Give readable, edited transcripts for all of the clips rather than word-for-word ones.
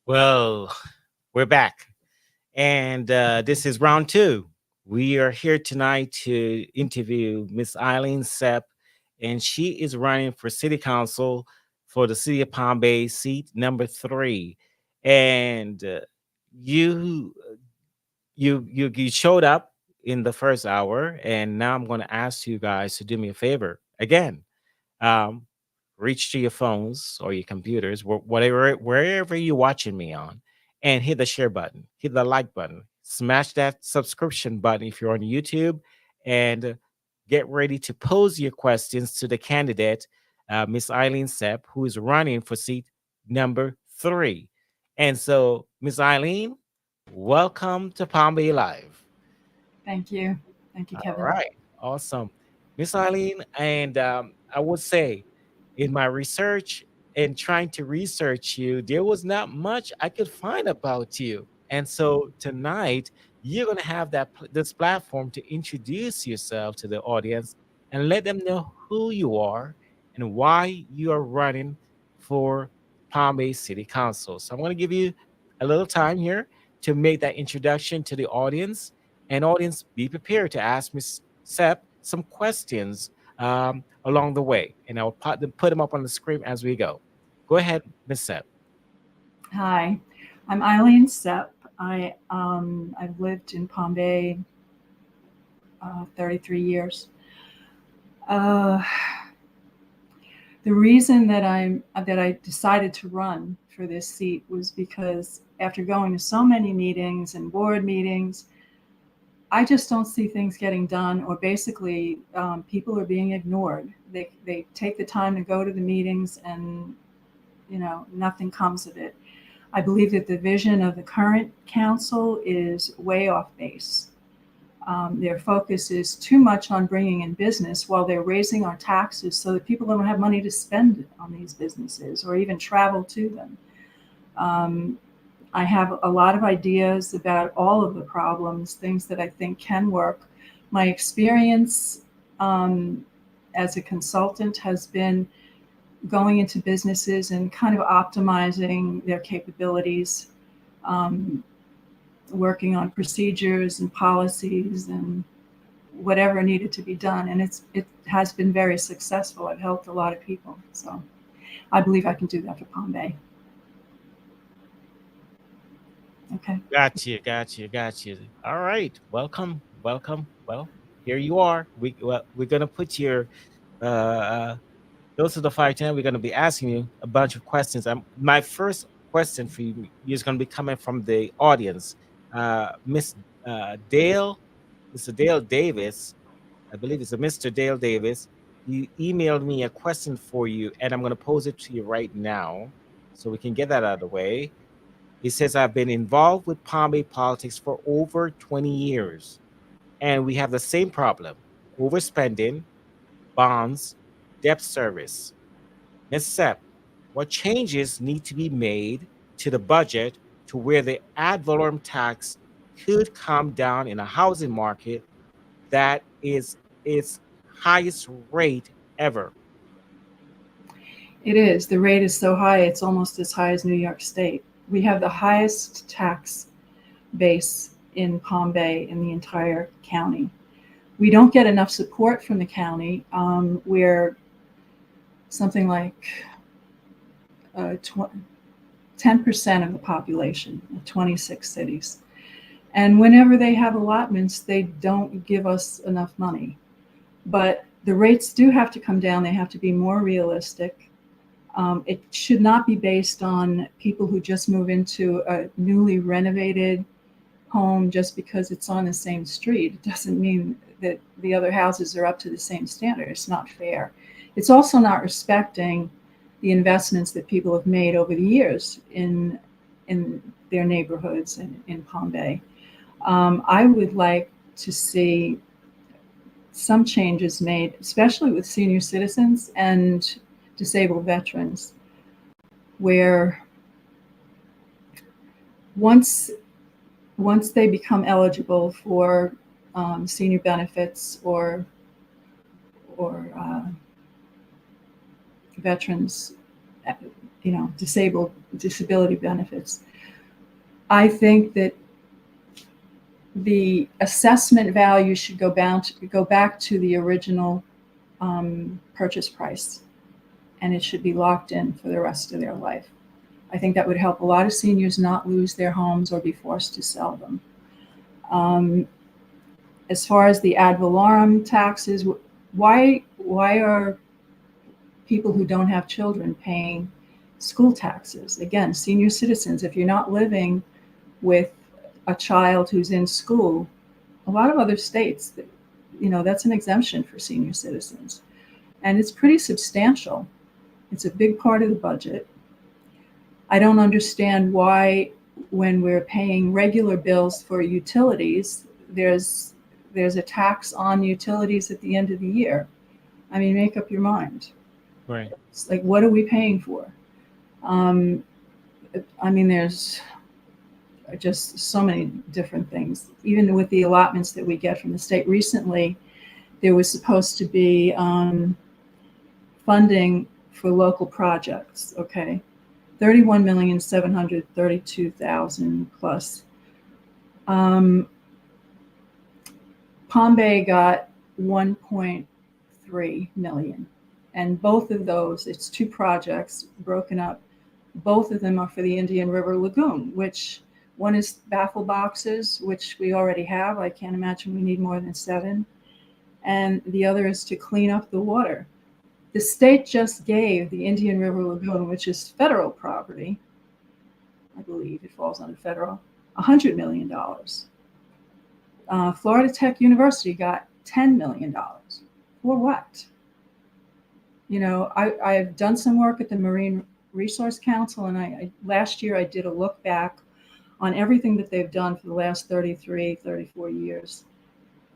Well, we're back, and this is round two. We are here tonight to interview Miss Eileen Sepp, and she is running for City Council for the City of Palm Bay, seat number three. And you, you showed up in the first hour, and now I'm going to ask you guys to do me a favor again. um, Reach to your phones or your computers, whatever, wherever you're watching me on, and hit the share button, hit the like button, smash that subscription button if you're on YouTube, and get ready to pose your questions to the candidate, Miss Eileen Sepp, who is running for seat number three. And so, Miss Eileen, welcome to Palm Bay Live. Thank you. Thank you, All Kevin. right, awesome. Miss Eileen, and I would say in my research and trying to research you, there was not much I could find about you. And so tonight, you're going to have this platform to introduce yourself to the audience and let them know who you are and why you are running for Palm Bay City Council. So I'm going to give you a little time here to make that introduction to the audience. And audience, be prepared to ask Miss Sepp some questions along the way, and I'll put them up on the screen as we go. Go ahead, Miss Sepp. Hi, I'm Eileen Sepp. I've lived in Palm Bay 33 years. Uh, the reason that I decided to run for this seat was because after going to so many meetings and board meetings, I just don't see things getting done, or basically people are being ignored. They take the time to go to the meetings, and nothing comes of it. I believe that the vision of the current council is way off base. Their focus is too much on bringing in business while they're raising our taxes so that people don't have money to spend on these businesses or even travel to them. I have a lot of ideas about all of the problems, things that I think can work. My experience as a consultant has been going into businesses and kind of optimizing their capabilities, um, working on procedures and policies and whatever needed to be done. And it has been very successful. I've helped a lot of people. So I believe I can do that for Palm Bay. Okay. Got you. All right, welcome. Well, here you are. We're gonna put your those are the 5 10. We're gonna be asking you a bunch of questions. My first question for you is gonna be coming from the audience. Miss Dale, Mr. Dale Davis, I believe it's a Mr. Dale Davis. He emailed me a question for you, and I'm going to pose it to you right now so we can get that out of the way. He says, I've been involved with Palm Bay politics for over 20 years, and we have the same problem: overspending, bonds, debt service. Ms. Sepp, what changes need to be made to the budget to where the ad valorem tax could come down in a housing market that is its highest rate ever? It is. The rate is so high, it's almost as high as New York State. We have the highest tax base in Palm Bay in the entire county. We don't get enough support from the county. We're something like 10% of the population of 26 cities. And whenever they have allotments, they don't give us enough money. But the rates do have to come down. They have to be more realistic. It should not be based on people who just move into a newly renovated home just because it's on the same street. It doesn't mean that the other houses are up to the same standard. It's not fair. It's also not respecting the investments that people have made over the years in their neighborhoods in Palm Bay. I would like to see some changes made, especially with senior citizens and disabled veterans, where once they become eligible for senior benefits or veterans, disability benefits, I think that the assessment value should go back to the original purchase price, and it should be locked in for the rest of their life. I think that would help a lot of seniors not lose their homes or be forced to sell them. As far as the ad valorem taxes, why are people who don't have children paying school taxes? Again, senior citizens, if you're not living with a child who's in school, a lot of other states, that's an exemption for senior citizens. And it's pretty substantial. It's a big part of the budget. I don't understand why, when we're paying regular bills for utilities, there's a tax on utilities at the end of the year. I mean, make up your mind. Right. It's like, what are we paying for? I mean, there's just so many different things. Even with the allotments that we get from the state recently, there was supposed to be funding for local projects. Okay, 31,732,000 plus. Palm Bay got 1.3 million, and both of those, it's two projects broken up. Both of them are for the Indian River Lagoon, which one is baffle boxes, which we already have. I can't imagine we need more than 7. And the other is to clean up the water. The state just gave the Indian River Lagoon, which is federal property, I believe it falls under federal, $100 million. Florida Tech University got $10 million. For what? I've done some work at the Marine Resource Council, and last year I did a look back on everything that they've done for the last 33, 34 years.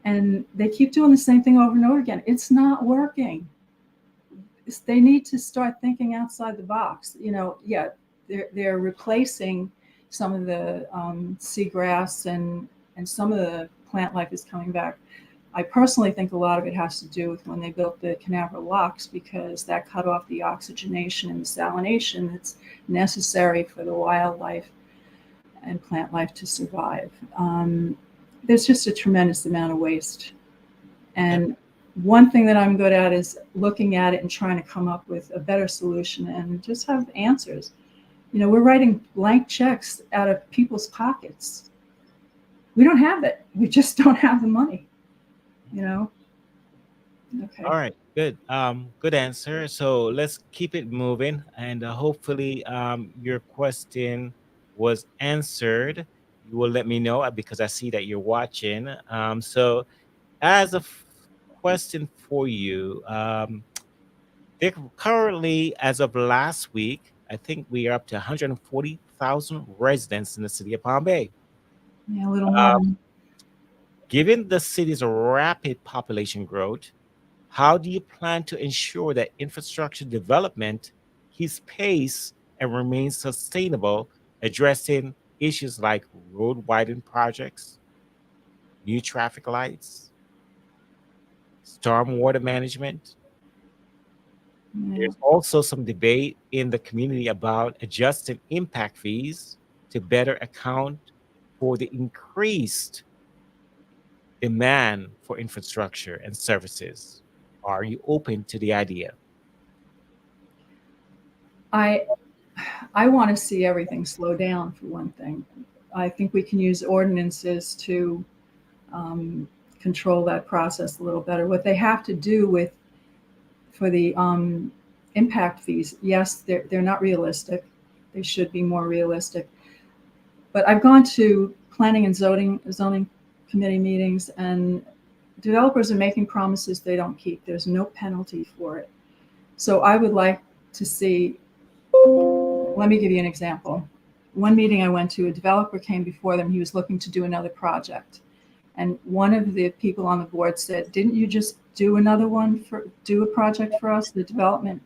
And they keep doing the same thing over and over again. It's not working. They need to start thinking outside the box. They're replacing some of the seagrass, and some of the plant life is coming back. I personally think a lot of it has to do with when they built the Canaveral locks, because that cut off the oxygenation and the salination that's necessary for the wildlife and plant life to survive. There's just a tremendous amount of waste. And one thing that I'm good at is looking at it and trying to come up with a better solution and just have answers. We're writing blank checks out of people's pockets. We don't have it. We just don't have the money. Okay. All right, good. Good answer. So let's keep it moving, and hopefully, your question was answered. You will let me know because I see that you're watching. So, as a question for you, there currently, as of last week, I think we are up to 140,000 residents in the city of Palm Bay. Yeah, a little more. Given the city's rapid population growth, how do you plan to ensure that infrastructure development keeps pace and remains sustainable, addressing issues like road widening projects, new traffic lights, stormwater management? There's also some debate in the community about adjusting impact fees to better account for the increased demand for infrastructure and services. Are you open to the idea? I want to see everything slow down, for one thing. I think we can use ordinances to control that process a little better. What they have to do for the impact fees, yes, they're not realistic. They should be more realistic. But I've gone to planning and zoning committee meetings, and developers are making promises they don't keep. There's no penalty for it. So I would like to see, let me give you an example. One meeting I went to, a developer came before them. He was looking to do another project. And one of the people on the board said, "Didn't you just do a project for us, the development?"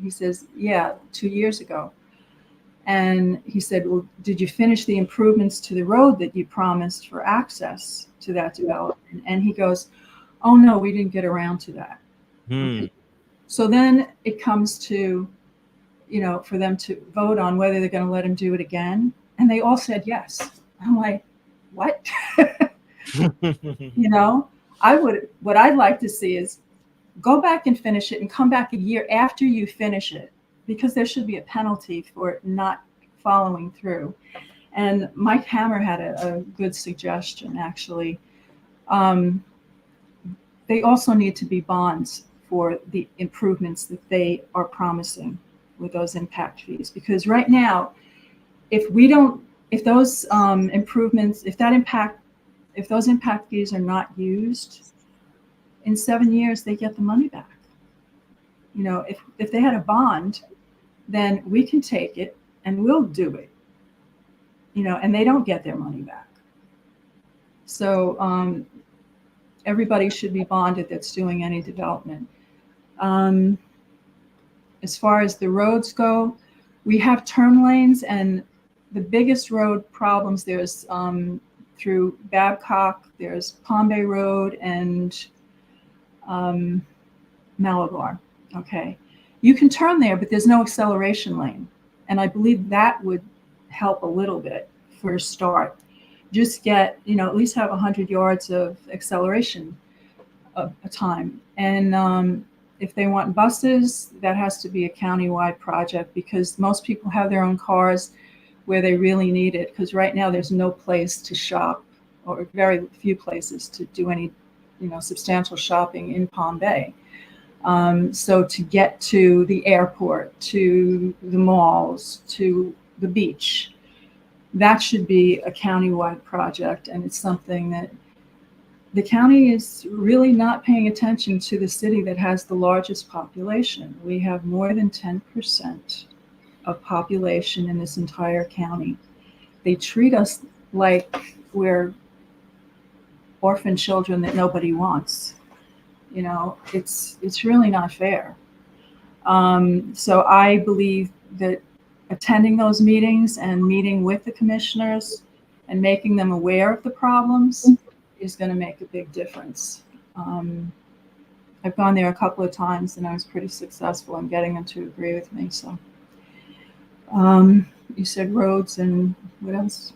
He says, "Yeah, 2 years ago." And he said, "Well, did you finish the improvements to the road that you promised for access to that development?" And he goes, "Oh no, we didn't get around to that." Okay. So then it comes to, for them to vote on whether they're going to let him do it again. And they all said yes. I'm like, what? You know, what I'd like to see is go back and finish it and come back a year after you finish it, because there should be a penalty for not following through. And Mike Hammer had a good suggestion, actually. They also need to be bonds for the improvements that they are promising with those impact fees. Because right now, if those improvements, if those impact fees are not used, in 7 years, they get the money back. You know, if they had a bond, then we can take it and we'll do it, you know, and they don't get their money back. So everybody should be bonded that's doing any development. As far as the roads go, we have turn lanes, and the biggest road problems, there's through Babcock, there's Palm Bay Road and Malabar. Okay, you can turn there, but there's no acceleration lane, and I believe that would help a little bit for a start. Just get, you know, at least have 100 yards of acceleration a time. And if they want buses, that has to be a countywide project, because most people have their own cars where they really need it, because right now there's no place to shop, or very few places to do any, you know, substantial shopping in Palm Bay. So to get to the airport, to the malls, to the beach, that should be a countywide project. And it's something that the county is really not paying attention to, the city that has the largest population. We have more than 10% of population in this entire county. They treat us like we're orphan children that nobody wants. You know, it's really not fair. So I believe that attending those meetings and meeting with the commissioners and making them aware of the problems is going to make a big difference. I've gone there a couple of times and I was pretty successful in getting them to agree with me. So you said roads, and what else?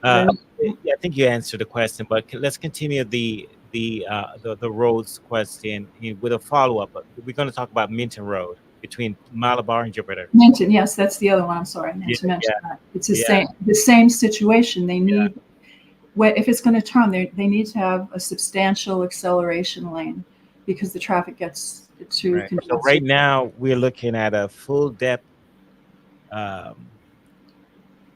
Yeah, I think you answered the question, but let's continue the roads question with a follow-up. We're going to talk about Minton Road between Malabar and Jupiter. Minton, yes, that's the other one. I'm sorry, I meant to mention that. It's the same situation. They need, if it's going to turn, they need to have a substantial acceleration lane, because the traffic gets too congested. So right now we're looking at a full depth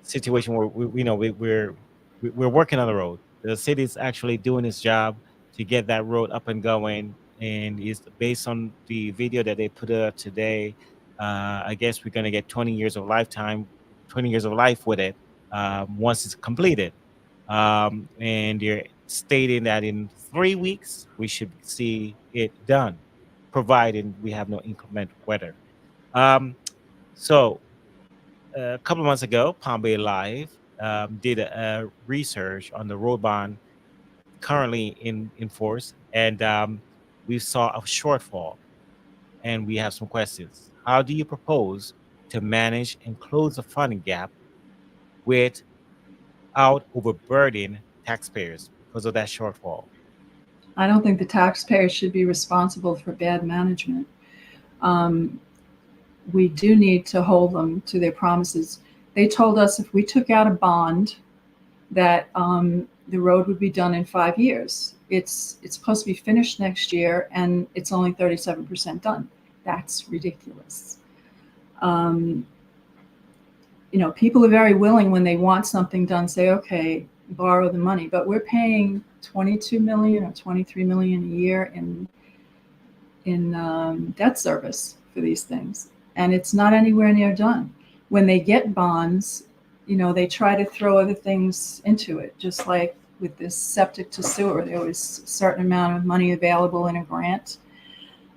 situation where we're working on the road. The city is actually doing its job to get that road up and going, and is based on the video that they put up today. I guess we're going to get 20 years of life with it once it's completed. And you're stating that in 3 weeks we should see it done, provided we have no inclement weather. So a couple of months ago, Palm Bay Live did a research on the road bond currently in force, and we saw a shortfall, and we have some questions. How do you propose to manage and close the funding gap without overburdening taxpayers because of that shortfall? I don't think the taxpayers should be responsible for bad management. We do need to hold them to their promises. They told us if we took out a bond that the road would be done in 5 years. It's supposed to be finished next year, and it's only 37% done. That's ridiculous. You know, people are very willing when they want something done, say, okay, borrow the money, but we're paying $22 million or $23 million a year in debt service for these things. And it's not anywhere near done. When they get bonds, you know, they try to throw other things into it, just like with this septic to sewer, there was a certain amount of money available in a grant,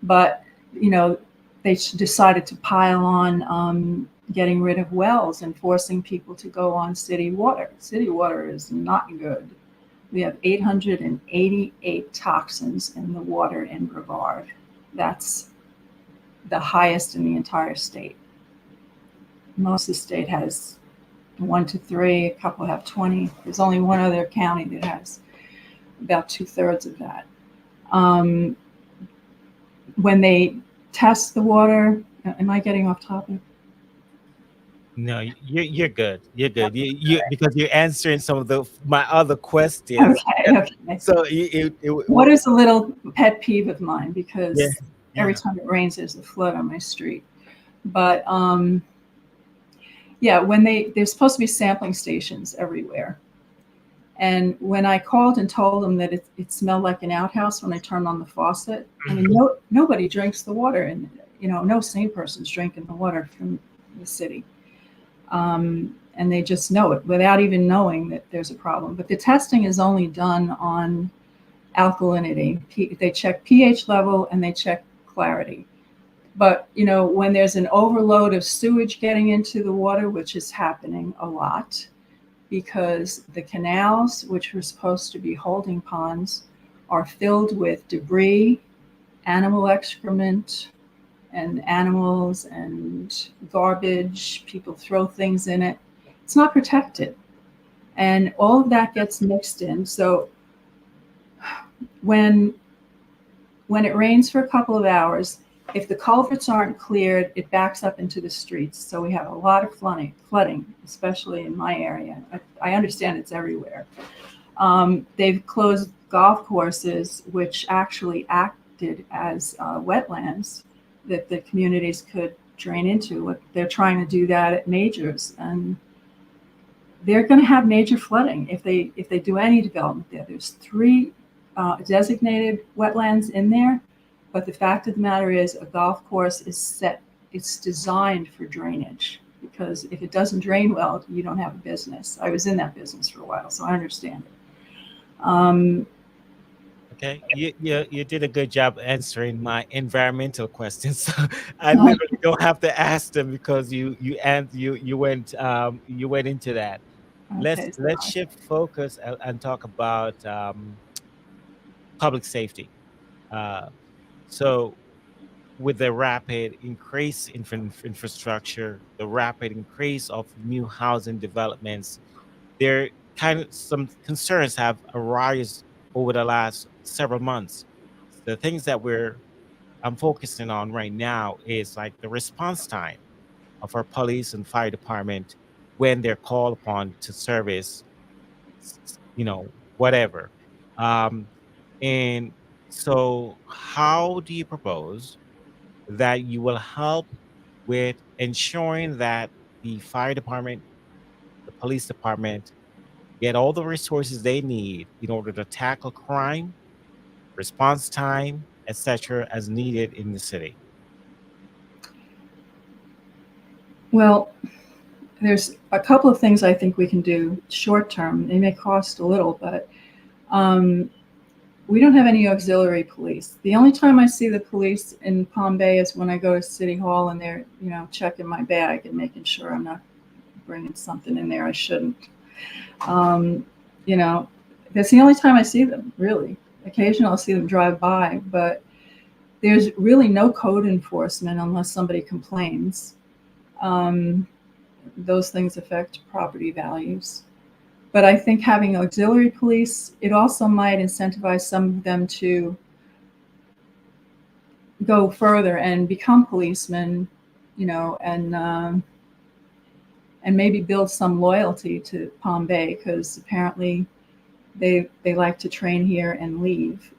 but, you know, they decided to pile on getting rid of wells and forcing people to go on city water. City water is not good. We have 888 toxins in the water in Brevard. That's the highest in the entire state. Most of the state has 1 to 3, a couple have 20. There's only one other county that has about 2/3 of that. When they test the water, am I getting off topic? No, you're good. You're good. You because you're answering some of my other questions. Okay, okay. So What is a little pet peeve of mine? yeah, Because every yeah. time it rains, there's a flood on my street. But yeah, when there's supposed to be sampling stations everywhere. And when I called and told them that it smelled like an outhouse when I turned on the faucet, I mean, nobody drinks the water, and no sane person's drinking the water from the city. And they just know it without even knowing that there's a problem. But the testing is only done on alkalinity. They check pH level and they check clarity. But when there's an overload of sewage getting into the water, which is happening a lot, because the canals, which were supposed to be holding ponds, are filled with debris, animal excrement, and animals and garbage. People throw things in it. It's not protected. And all of that gets mixed in. So when it rains for a couple of hours, if the culverts aren't cleared, it backs up into the streets. So we have a lot of flooding, especially in my area. I understand it's everywhere. They've closed golf courses, which actually acted as wetlands that the communities could drain into. They're trying to do that at majors, and they're going to have major flooding if they do any development there. There's 3 designated wetlands in there, but the fact of the matter is a golf course it's designed for drainage, because if it doesn't drain well, you don't have a business. I was in that business for a while, so I understand it. Okay, you did a good job answering my environmental questions. So I literally don't have to ask them because you went into that. Okay, Let's shift focus and talk about public safety. Uh, so with the rapid increase in infrastructure, the rapid increase of new housing developments, there kind of some concerns have arisen over the last several months. The things that I'm focusing on right now is like the response time of our police and fire department when they're called upon to service, whatever. Um, and so, how do you propose that you will help with ensuring that the fire department, the police department get all the resources they need in order to tackle crime, response time, etc., as needed in the city? well, there's a couple of things I think we can do short term. They may cost a little, but we don't have any auxiliary police. The only time I see the police in Palm Bay is when I go to City Hall and they're, checking my bag and making sure I'm not bringing something in there I shouldn't. That's the only time I see them, really. Occasionally I'll see them drive by, but there's really no code enforcement unless somebody complains. Those things affect property values. But I think having auxiliary police, it also might incentivize some of them to go further and become policemen, and maybe build some loyalty to Palm Bay, because apparently they like to train here and leave.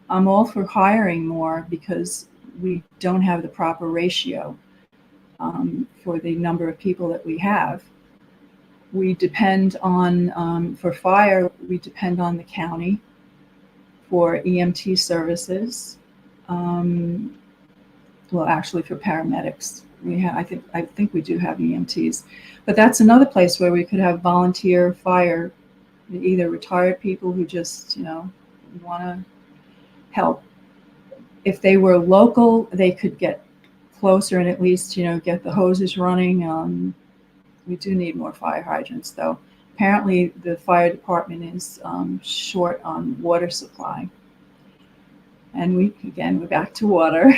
I'm all for hiring more because we don't have the proper ratio for the number of people that we have. We depend on, for fire, we depend on the county for EMT services. Well, actually for paramedics, I think we do have EMTs, but that's another place where we could have volunteer fire, either retired people who just, want to help. If they were local, they could get closer and at least, get the hoses running. We do need more fire hydrants, though. Apparently, the fire department is short on water supply. And we're back to water.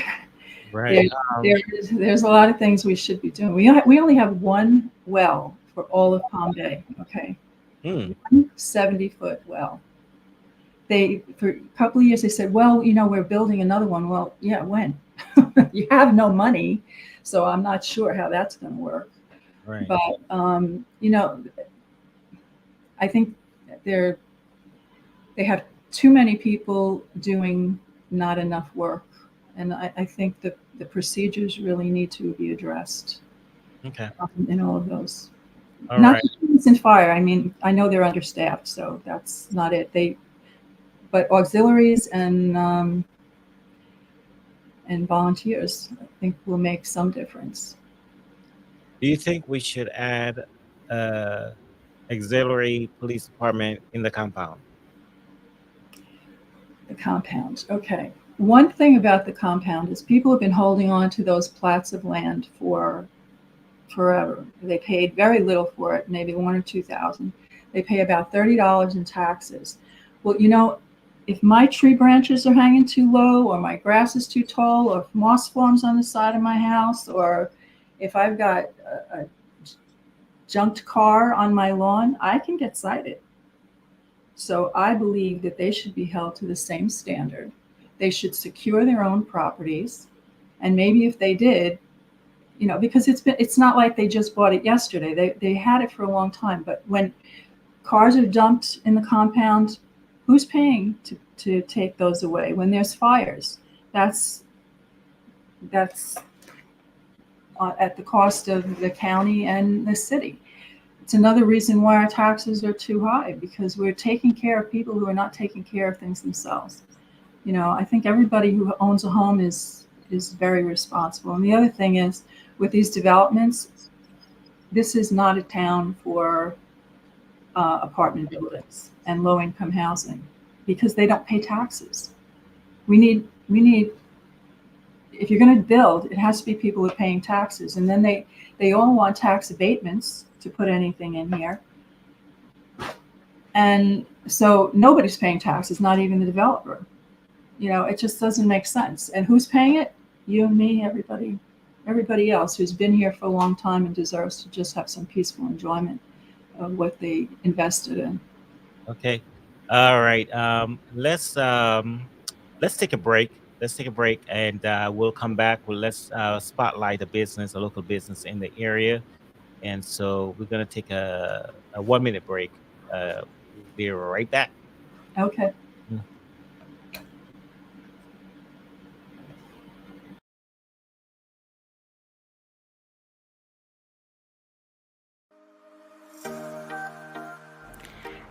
Right. There's a lot of things we should be doing. We only have one well for all of Palm Bay. Okay, Hmm. 70-foot well. For a couple of years, they said, well, we're building another one. Well, yeah, when? You have no money, so I'm not sure how that's going to work. Right. But, I think they have too many people doing not enough work. And I think the procedures really need to be addressed Okay. in all of those. All Not right. just police and fire. I mean, I know they're understaffed, so that's not it. But auxiliaries and volunteers, I think, will make some difference. Do you think we should add auxiliary police department in the compound? The compound. Okay. One thing about the compound is people have been holding on to those plats of land for forever. They paid very little for it, maybe $1,000 or $2,000. They pay about $30 in taxes. Well, if my tree branches are hanging too low, or my grass is too tall, or if moss forms on the side of my house, or if I've got a junked car on my lawn, I can get cited. So I believe that they should be held to the same standard. They should secure their own properties. And maybe if they did, because it's not like they just bought it yesterday. They had it for a long time. But when cars are dumped in the compound, who's paying to take those away? When there's fires, that's at the cost of the county and the city. It's another reason why our taxes are too high, because we're taking care of people who are not taking care of things themselves. I think everybody who owns a home is very responsible. And the other thing is, with these developments, this is not a town for apartment buildings and low-income housing, because they don't pay taxes. We need. If you're going to build, it has to be people who are paying taxes, and then they all want tax abatements to put anything in here. And so nobody's paying taxes, not even the developer. It just doesn't make sense. And who's paying it? You and me, everybody else who's been here for a long time and deserves to just have some peaceful enjoyment of what they invested in. Okay. All right. Let's take a break. And we'll come back. Let's spotlight a local business in the area. And so we're going to take a 1-minute break. We'll be right back. Okay.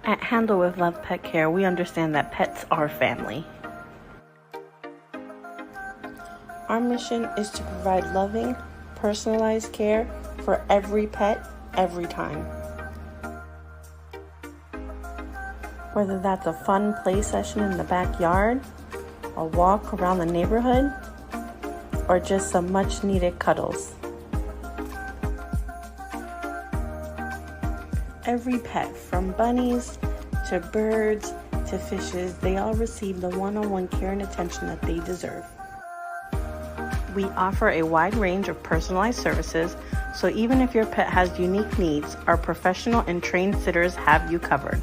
At Handle with Love Pet Care, we understand that pets are family. Our mission is to provide loving, personalized care for every pet, every time. Whether that's a fun play session in the backyard, a walk around the neighborhood, or just some much needed cuddles. Every pet, from bunnies to birds to fishes, they all receive the one-on-one care and attention that they deserve. We offer a wide range of personalized services, so even if your pet has unique needs, our professional and trained sitters have you covered.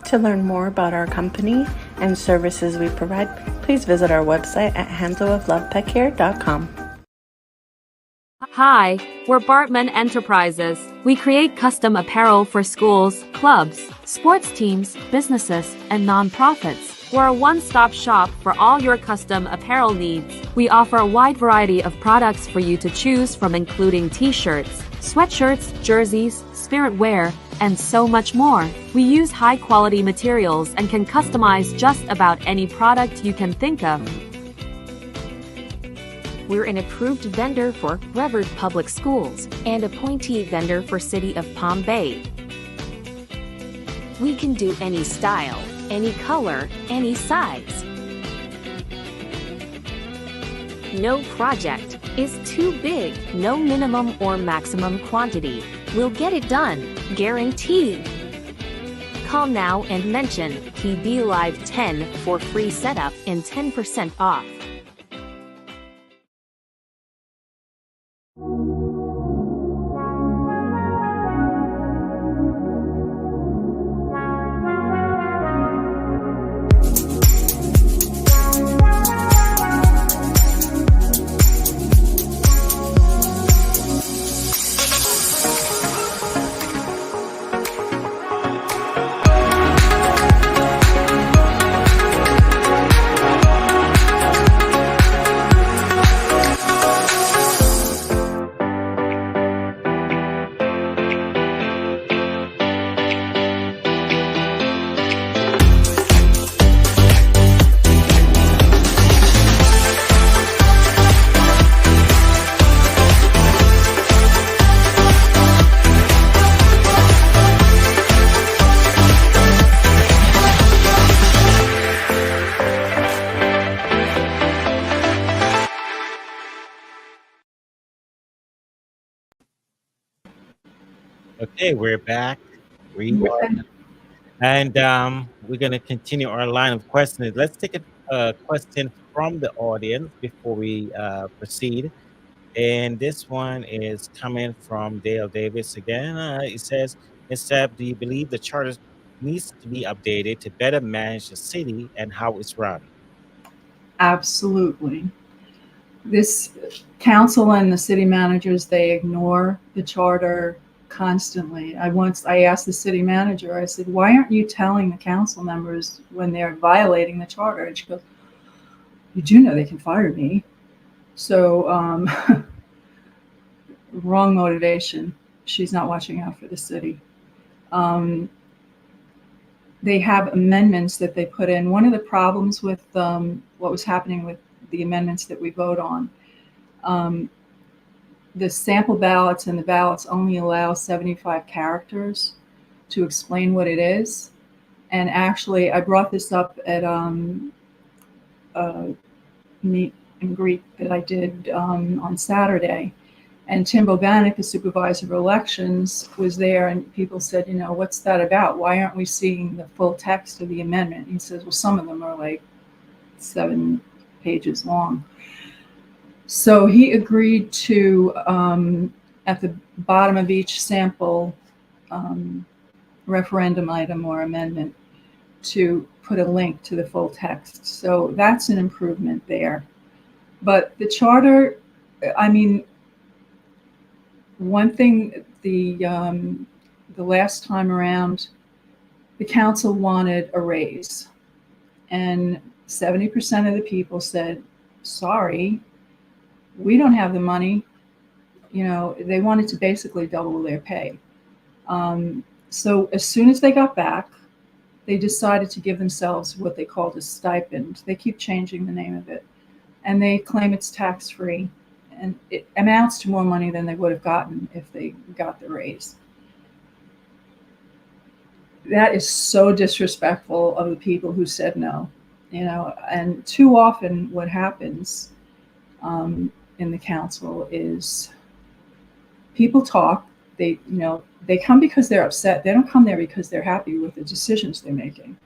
To learn more about our company and services we provide, please visit our website at handlewithlovepetcare.com. Hi, we're Bartman Enterprises. We create custom apparel for schools, clubs, sports teams, businesses, and nonprofits. We're a one-stop shop for all your custom apparel needs. We offer a wide variety of products for you to choose from, including t-shirts, sweatshirts, jerseys, spirit wear, and so much more. We use high-quality materials and can customize just about any product you can think of. We're an approved vendor for Brevard Public Schools and appointee vendor for City of Palm Bay. We can do any style, any color, any size. No project is too big, no minimum or maximum quantity. We'll get it done, guaranteed. Call now and mention PB Live 10 for free setup and 10% off. Okay, we're back. And we're going to continue our line of questions. Let's take a question from the audience before we proceed. And this one is coming from Dale Davis again. It says, Ms. Seb, do you believe the charter needs to be updated to better manage the city and how it's run? Absolutely. This council and the city managers, they ignore the charter constantly. I asked the city manager, I said, why aren't you telling the council members when they're violating the charter? And she goes, you do know they can fire me. So wrong motivation. She's not watching out for the city. They have amendments that they put in. One of the problems with what was happening with the amendments that we vote on, the sample ballots and the ballots only allow 75 characters to explain what it is. And actually, I brought this up at a meet and greet that I did on Saturday. And Tim Bobanek, the supervisor of elections, was there, and people said, what's that about? Why aren't we seeing the full text of the amendment? He says, well, some of them are like 7 pages long. So he agreed to, at the bottom of each sample referendum item or amendment, to put a link to the full text. So that's an improvement there. But the charter, one thing, the last time around, the council wanted a raise, and 70% of the people said, sorry, we don't have the money. They wanted to basically double their pay. So as soon as they got back, they decided to give themselves what they called a stipend. They keep changing the name of it, and they claim it's tax-free. And it amounts to more money than they would have gotten if they got the raise. That is so disrespectful of the people who said no, and too often what happens in the council is people talk, they come because they're upset. They don't come there because they're happy with the decisions they're making,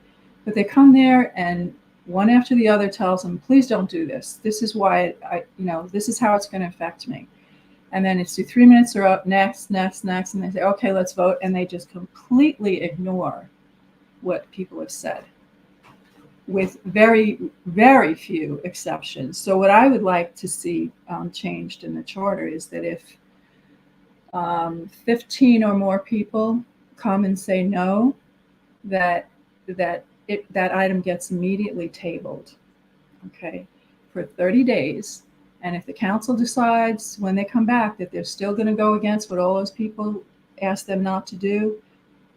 but they come there and one after the other tells them, please don't do this. This is why this is how it's going to affect me. And then it's 3 minutes are up, next. And they say, okay, let's vote. And they just completely ignore what people have said, with very, very few exceptions. So what I would like to see changed in the charter is that if 15 or more people come and say no, that item gets immediately tabled, okay, for 30 days. And if the council decides when they come back that they're still going to go against what all those people asked them not to do,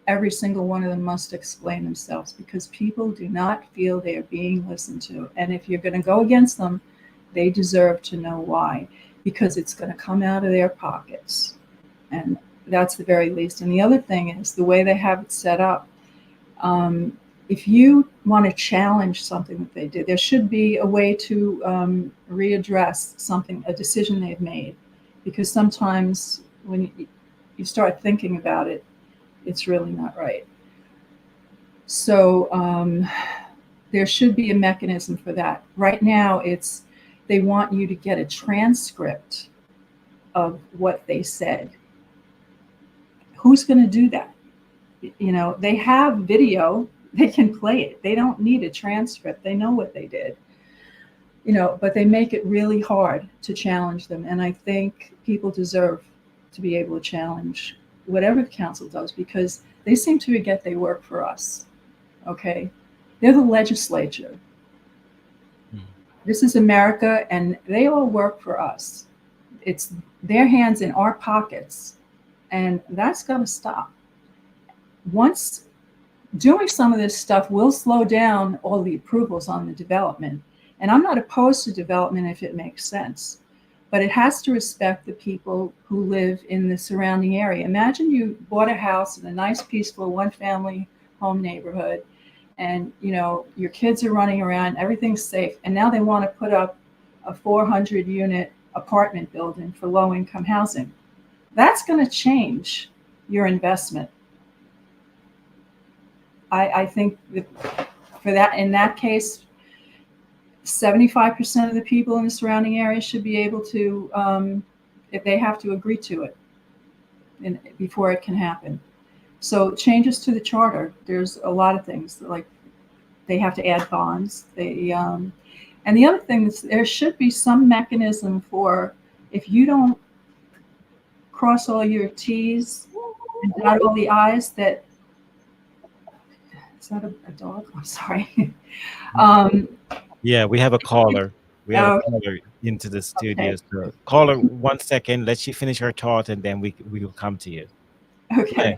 every single one of them must explain themselves, because people do not feel they are being listened to. And if you're going to go against them, they deserve to know why, because it's going to come out of their pockets. And that's the very least. And the other thing is the way they have it set up. If you want to challenge something that they did, there should be a way to readdress a decision they've made, because sometimes when you start thinking about it, it's really not right. So there should be a mechanism for that. Right now, they want you to get a transcript of what they said. Who's going to do that? You know, they have video, they can play it. They don't need a transcript. They know what they did. You know, but they make it really hard to challenge them. And I think people deserve to be able to challenge whatever the council does, because they seem to forget they work for us. Okay? They're the legislature. This is America, and they all work for us. It's their hands in our pockets, and that's got to stop. Once doing some of this stuff will slow down all the approvals on the development. And I'm not opposed to development if it makes sense, but it has to respect the people who live in the surrounding area. Imagine you bought a house in a nice, peaceful, one-family home neighborhood, and you know your kids are running around, everything's safe, and now they want to put up a 400-unit apartment building for low-income housing. That's going to change your investment. I think that for that, in that case, 75% of the people in the surrounding area should be able to, if they have to agree to it before it can happen. So changes to the charter, there's a lot of things, like they have to add bonds. And the other thing is there should be some mechanism for, if you don't cross all your T's and dot all the I's, that, is that a dog? I'm sorry. Yeah, we have a caller. We have a caller into the studio. Okay. So caller, 1 second. Let you finish her thought, and then we will come to you. Okay.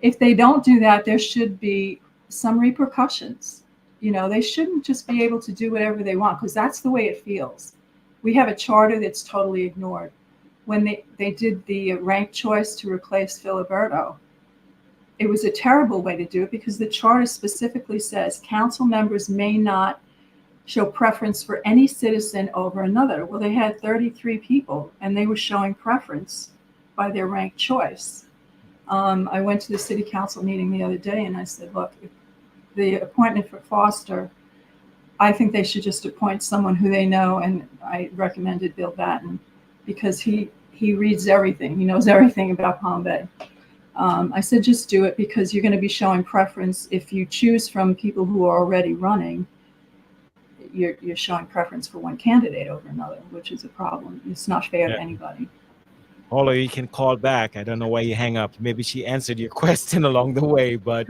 If they don't do that, there should be some repercussions. You know, they shouldn't just be able to do whatever they want, because that's the way it feels. We have a charter that's totally ignored. When they did the ranked choice to replace Filiberto, it was a terrible way to do it, because the charter specifically says council members may not show preference for any citizen over another. Well, they had 33 people, and they were showing preference by their ranked choice. I went to the city council meeting the other day, and I said, look, the appointment for Foster, I think they should just appoint someone who they know, and I recommended Bill Batten, because he reads everything. He knows everything about Palm Bay. I said, just do it, because you're going to be showing preference. If you choose from people who are already running, you're showing preference for one candidate over another, which is a problem. It's not fair to anybody. Caller, you can call back. I don't know why you hang up. Maybe she answered your question along the way, but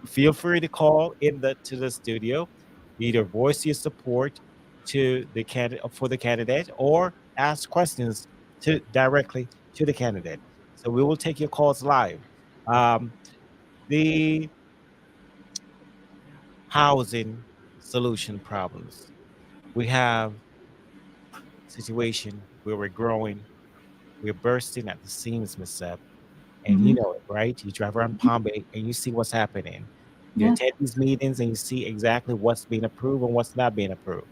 feel free to call to the studio, either voice your support to the candidate or ask questions directly to the candidate. So we will take your calls live. The housing solution problems. We have a situation where we're growing, we're bursting at the seams, Ms. Sepp. And you know it, right? You drive around Palm Bay and you see what's happening. You attend these meetings and you see exactly what's being approved and what's not being approved.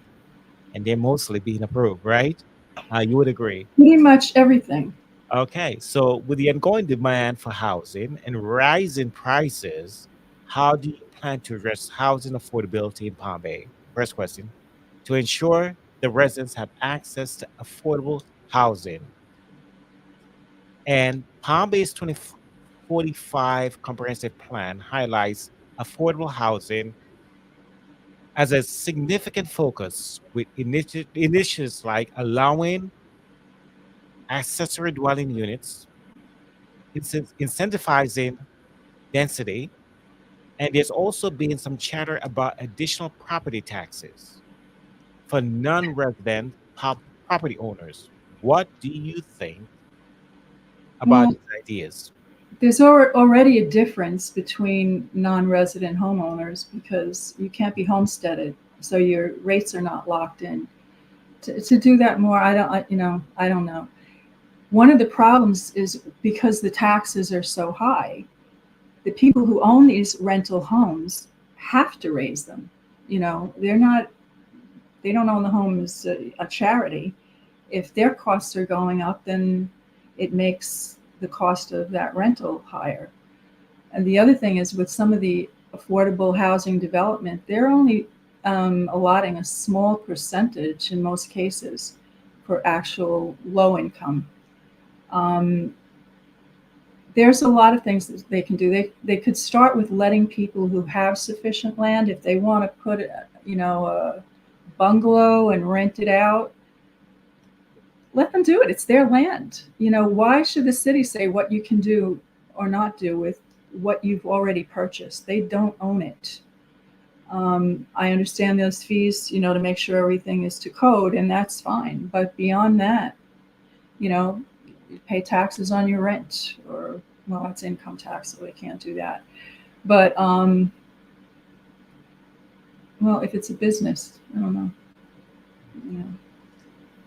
And they're mostly being approved, right? You would agree. Pretty much everything. Okay, so with the ongoing demand for housing and rising prices, how do you plan to address housing affordability in Palm Bay? First question, to ensure the residents have access to affordable housing. And Palm Bay's 2045 comprehensive plan highlights affordable housing as a significant focus, with initiatives like allowing accessory dwelling units, incentivizing density, and there's also been some chatter about additional property taxes for non-resident property owners. What do you think about these ideas? There's already a difference between non-resident homeowners, because you can't be homesteaded, so your rates are not locked in. To do that more, I don't know. One of the problems is because the taxes are so high, the people who own these rental homes have to raise them. You know, they don't own the home as a charity. If their costs are going up, then it makes the cost of that rental higher. And the other thing is with some of the affordable housing development, they're only allotting a small percentage in most cases for actual low income. There's a lot of things that they can do. They could start with letting people who have sufficient land, if they want to put a bungalow and rent it out, let them do it. It's their land. Why should the city say what you can do or not do with what you've already purchased? They don't own it. I understand those fees, to make sure everything is to code, and that's fine. But beyond that, you pay taxes on your rent, or, well, it's income tax, so they can't do that. But, well, if it's a business, I don't know.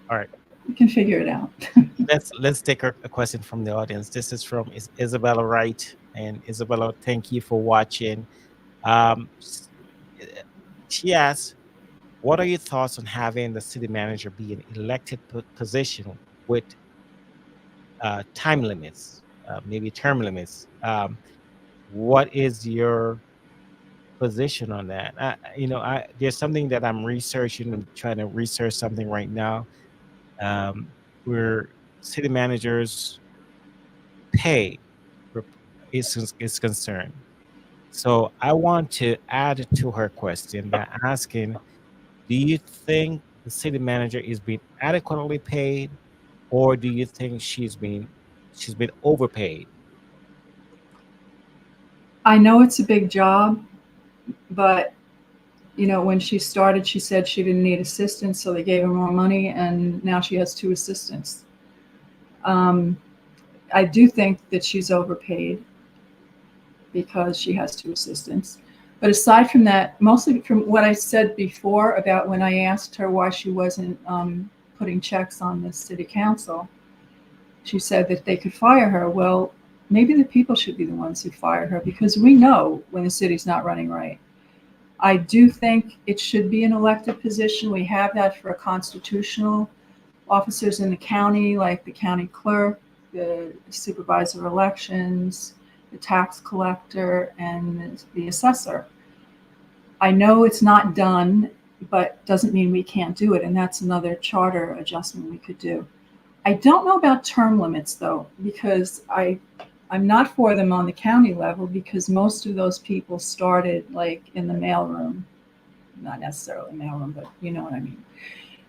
All right. You can figure it out. Let's take a question from the audience. This is from Isabella Wright. And Isabella, thank you for watching. She asks, what are your thoughts on having the city manager be an elected position with time limits, maybe term limits? What is your position on that? There's something that I'm researching. I'm trying to research something right now. Where city managers pay is concerned. So I want to add to her question by asking, do you think the city manager is being adequately paid, or do you think she's been overpaid? I know it's a big job, but when she started, she said she didn't need assistants, so they gave her more money, and now she has 2 assistants. I do think that she's overpaid because she has 2 assistants. But aside from that, mostly from what I said before about when I asked her why she wasn't putting checks on the city council, she said that they could fire her. Well, maybe the people should be the ones who fire her, because we know when the city's not running right. I do think it should be an elected position. We have that for constitutional officers in the county, like the county clerk, the supervisor of elections, the tax collector, and the assessor. I know it's not done, but doesn't mean we can't do it. And that's another charter adjustment we could do. I don't know about term limits, though, because I'm not for them on the county level, because most of those people started like in the mailroom, not necessarily mailroom, but you know what I mean.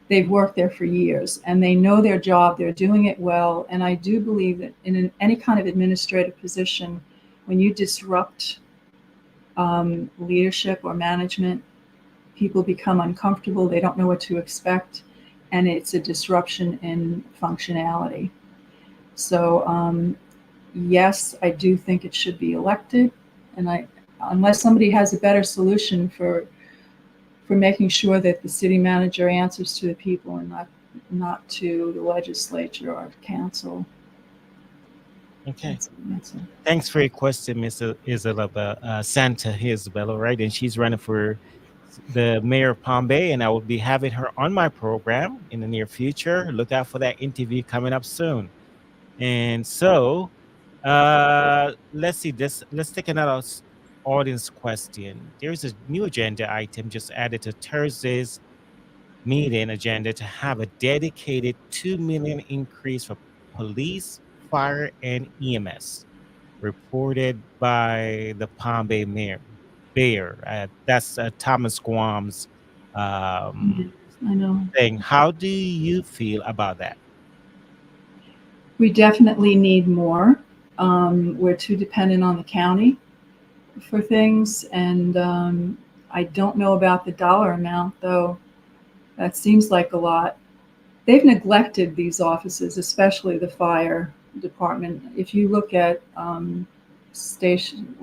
They've worked there for years and they know their job. They're doing it well. And I do believe that in any kind of administrative position, when you disrupt leadership or management, people become uncomfortable. They don't know what to expect. And it's a disruption in functionality. So, yes, I do think it should be elected, and unless somebody has a better solution for making sure that the city manager answers to the people and not to the legislature or council. Okay. Thanks for your question, Mr. Isabella Santa Isabella, right? And she's running for the mayor of Palm Bay, and I will be having her on my program in the near future. Look out for that interview coming up soon. And so, let's see this. Let's take another audience question. There's a new agenda item just added to Thursday's meeting agenda to have a dedicated $2 million increase for police, fire, and EMS, reported by the Palm Bay mayor. That's Thomas Guam's I know. thing. How do you feel about that? We definitely need more. We're too dependent on the county for things, and I don't know about the dollar amount, though. That seems like a lot. They've neglected these offices, especially the fire department. If you look at Fire Station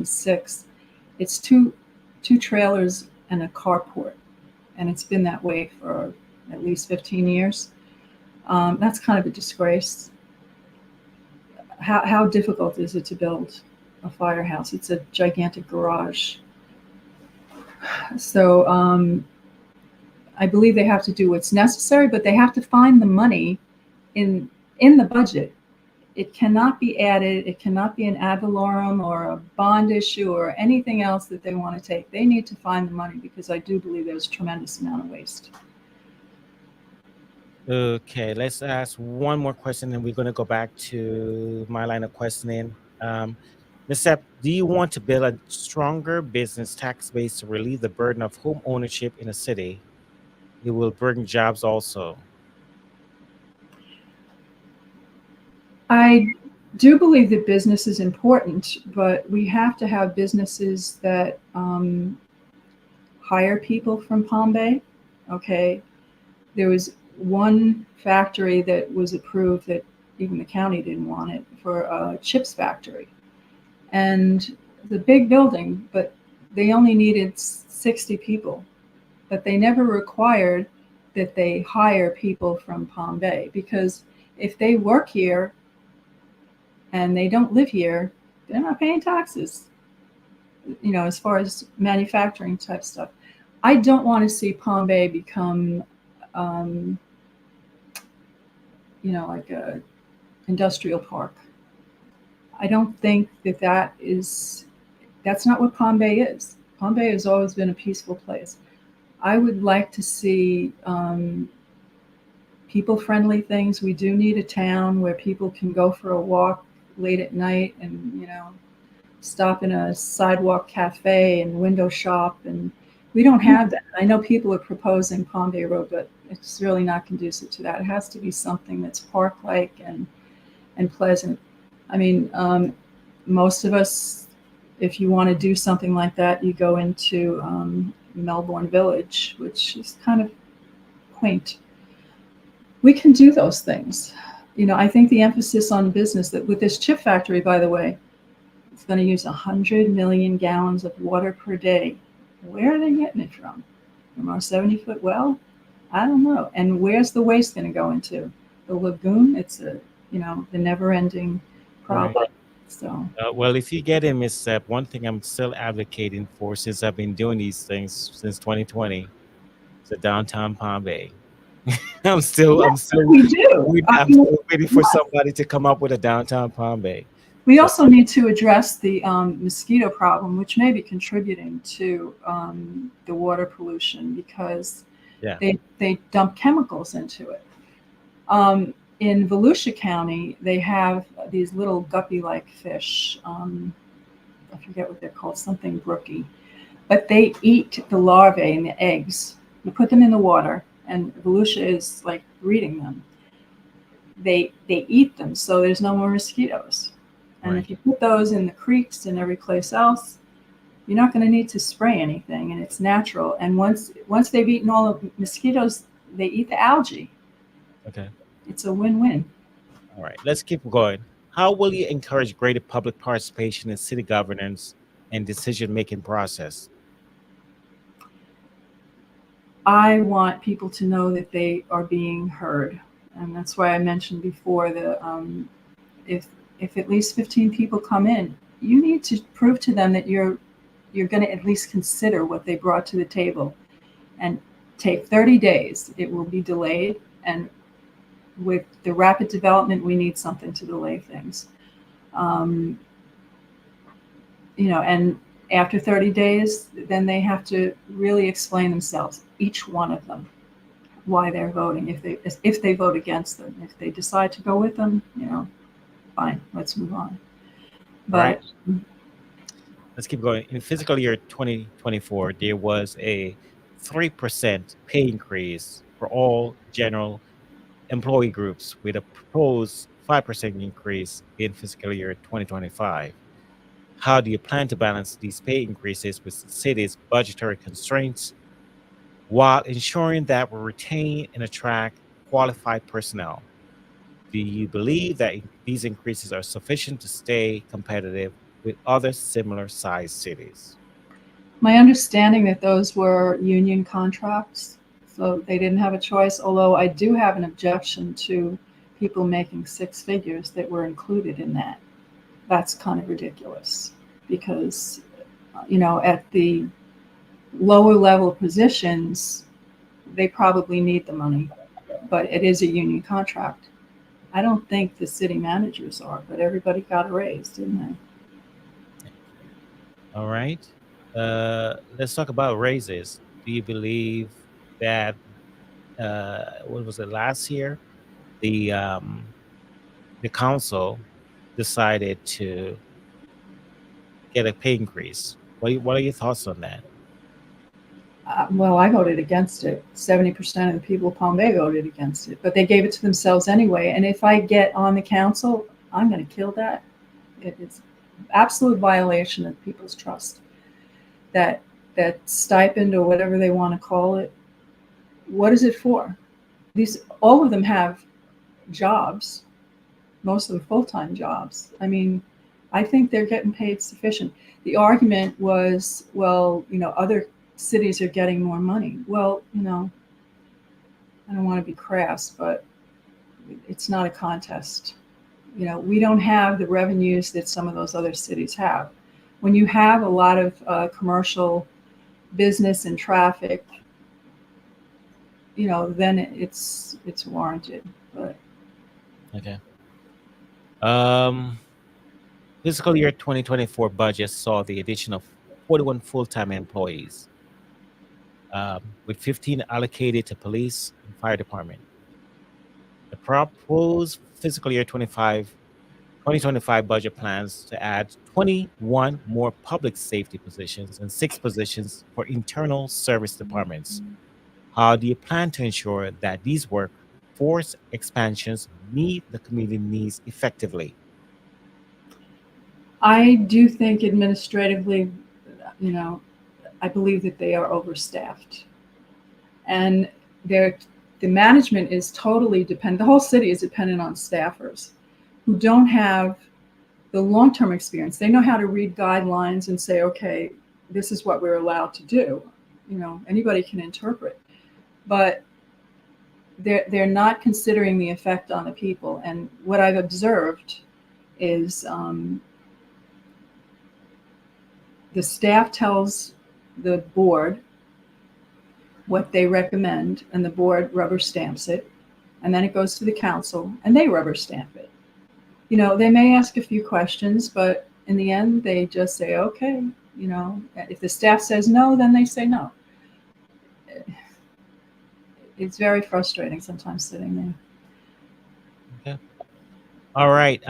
6, it's two trailers and a carport, and it's been that way for at least 15 years. That's kind of a disgrace. How difficult is it to build a firehouse? It's a gigantic garage. So I believe they have to do what's necessary, but they have to find the money in the budget. It cannot be added. It cannot be an ad valorem or a bond issue or anything else that they want to take. They need to find the money, because I do believe there's a tremendous amount of waste. Okay, let's ask one more question, and we're going to go back to my line of questioning. Ms. Sepp, do you want to build a stronger business tax base to relieve the burden of home ownership in a city? It will bring jobs also. I do believe that business is important, but we have to have businesses that hire people from Palm Bay. Okay. There was one factory that was approved that even the county didn't want it, for a chips factory. And the big building, but they only needed 60 people. But they never required that they hire people from Palm Bay, because if they work here and they don't live here, they're not paying taxes, as far as manufacturing type stuff. I don't want to see Palm Bay become, like a industrial park. I don't think that's not what Palm Bay is. Palm Bay has always been a peaceful place. I would like to see people-friendly things. We do need a town where people can go for a walk late at night and, stop in a sidewalk cafe and window shop. And we don't have that. I know people are proposing Palm Bay Road, but it's really not conducive to that. It has to be something that's park-like and pleasant. I mean, most of us, if you want to do something like that, you go into Melbourne Village, which is kind of quaint. We can do those things. I think the emphasis on business, that with this chip factory, by the way, it's going to use 100 million gallons of water per day. Where are they getting it from? From our 70-foot well? I don't know. And where's the waste going to go into? The lagoon? It's the never-ending problem. Right. So, well, if you get in, Ms. Sepp, one thing I'm still advocating for, since I've been doing these things since 2020, is the downtown Palm Bay. I'm still waiting for somebody to come up with a downtown Palm Bay. We also need to address the mosquito problem, which may be contributing to the water pollution, because they dump chemicals into it. In Volusia County, they have these little guppy-like fish. I forget what they're called, something brooky. But they eat the larvae and the eggs. You put them in the water, and Volusia is like breeding them. They eat them, so there's no more mosquitoes. And if you put those in the creeks and every place else, you're not going to need to spray anything, and it's natural. And once they've eaten all the mosquitoes, they eat the algae. Okay. It's a win-win. All right, let's keep going. How will you encourage greater public participation in city governance and decision-making process? I want people to know that they are being heard. And that's why I mentioned before that if at least 15 people come in, you need to prove to them that you're going to at least consider what they brought to the table. And take 30 days. It will be delayed. And with the rapid development, we need something to delay things. And after 30 days, then they have to really explain themselves, each one of them, why they're voting. If they vote against them, if they decide to go with them, fine, let's move on. But right. Let's keep going. In fiscal year 2024, there was a 3% pay increase for all general employee groups, with a proposed 5% increase in fiscal year 2025. How do you plan to balance these pay increases with the city's budgetary constraints while ensuring that we retain and attract qualified personnel? Do you believe that these increases are sufficient to stay competitive with other similar sized cities? My understanding that those were union contracts, so they didn't have a choice, although I do have an objection to people making six figures that were included in that. That's kind of ridiculous, because, at the lower level positions, they probably need the money, but it is a union contract. I don't think the city managers are, but everybody got a raise, didn't they? All right. Let's talk about raises. Do you believe that what was it last year? The um, the council decided to get a pay increase. What are your thoughts on that? Well, I voted against it. 70% of the people of Palm Bay voted against it, but they gave it to themselves anyway. And if I get on the council, I'm going to kill that. It's absolute violation of people's trust. That stipend or whatever they want to call it, what is it for? All of them have jobs, most of them full-time jobs. I mean, I think they're getting paid sufficient. The argument was, well, other cities are getting more money. Well, I don't want to be crass, but it's not a contest. We don't have the revenues that some of those other cities have. When you have a lot of commercial business and traffic, then it's warranted. But Okay. Um, Fiscal year 2024 budget saw the addition of 41 full-time employees, with 15 allocated to police and fire department. The proposed fiscal year 2025 budget plans to add 21 more public safety positions and 6 positions for internal service departments. How do you plan to ensure that these workforce expansions meet the community needs effectively? I do think administratively, I believe that they are overstaffed. And the management is totally dependent. The whole city is dependent on staffers who don't have the long-term experience. They know how to read guidelines and say, okay, this is what we're allowed to do. Anybody can interpret, but they're not considering the effect on the people. And what I've observed is the staff tells the board what they recommend, and the board rubber stamps it, and then it goes to the council, and they rubber stamp it. They may ask a few questions, but in the end, they just say, okay. If the staff says no, then they say no. It's very frustrating sometimes sitting there. Okay. All right.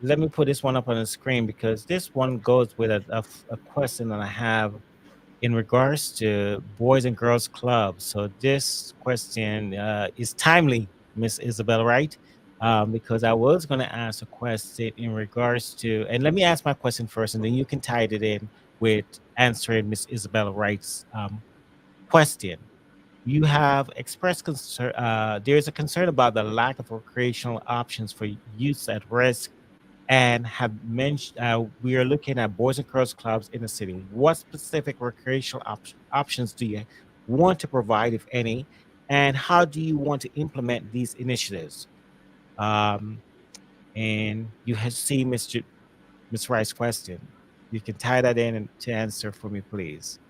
Let me put this one up on the screen because this one goes with a question that I have in regards to Boys and Girls Clubs. So this question is timely, Miss Isabel, right? Because I was going to ask a question in regards to, and let me ask my question first, and then you can tie it in with answering Miss Isabel Wright's question. You have expressed concern. There is a concern about the lack of recreational options for youth at risk, and have mentioned we are looking at Boys and Girls Clubs in the city. What specific recreational options do you want to provide, if any, and how do you want to implement these initiatives? Um, and you have seen Ms. Wright's question. You can tie that in and to answer for me, please.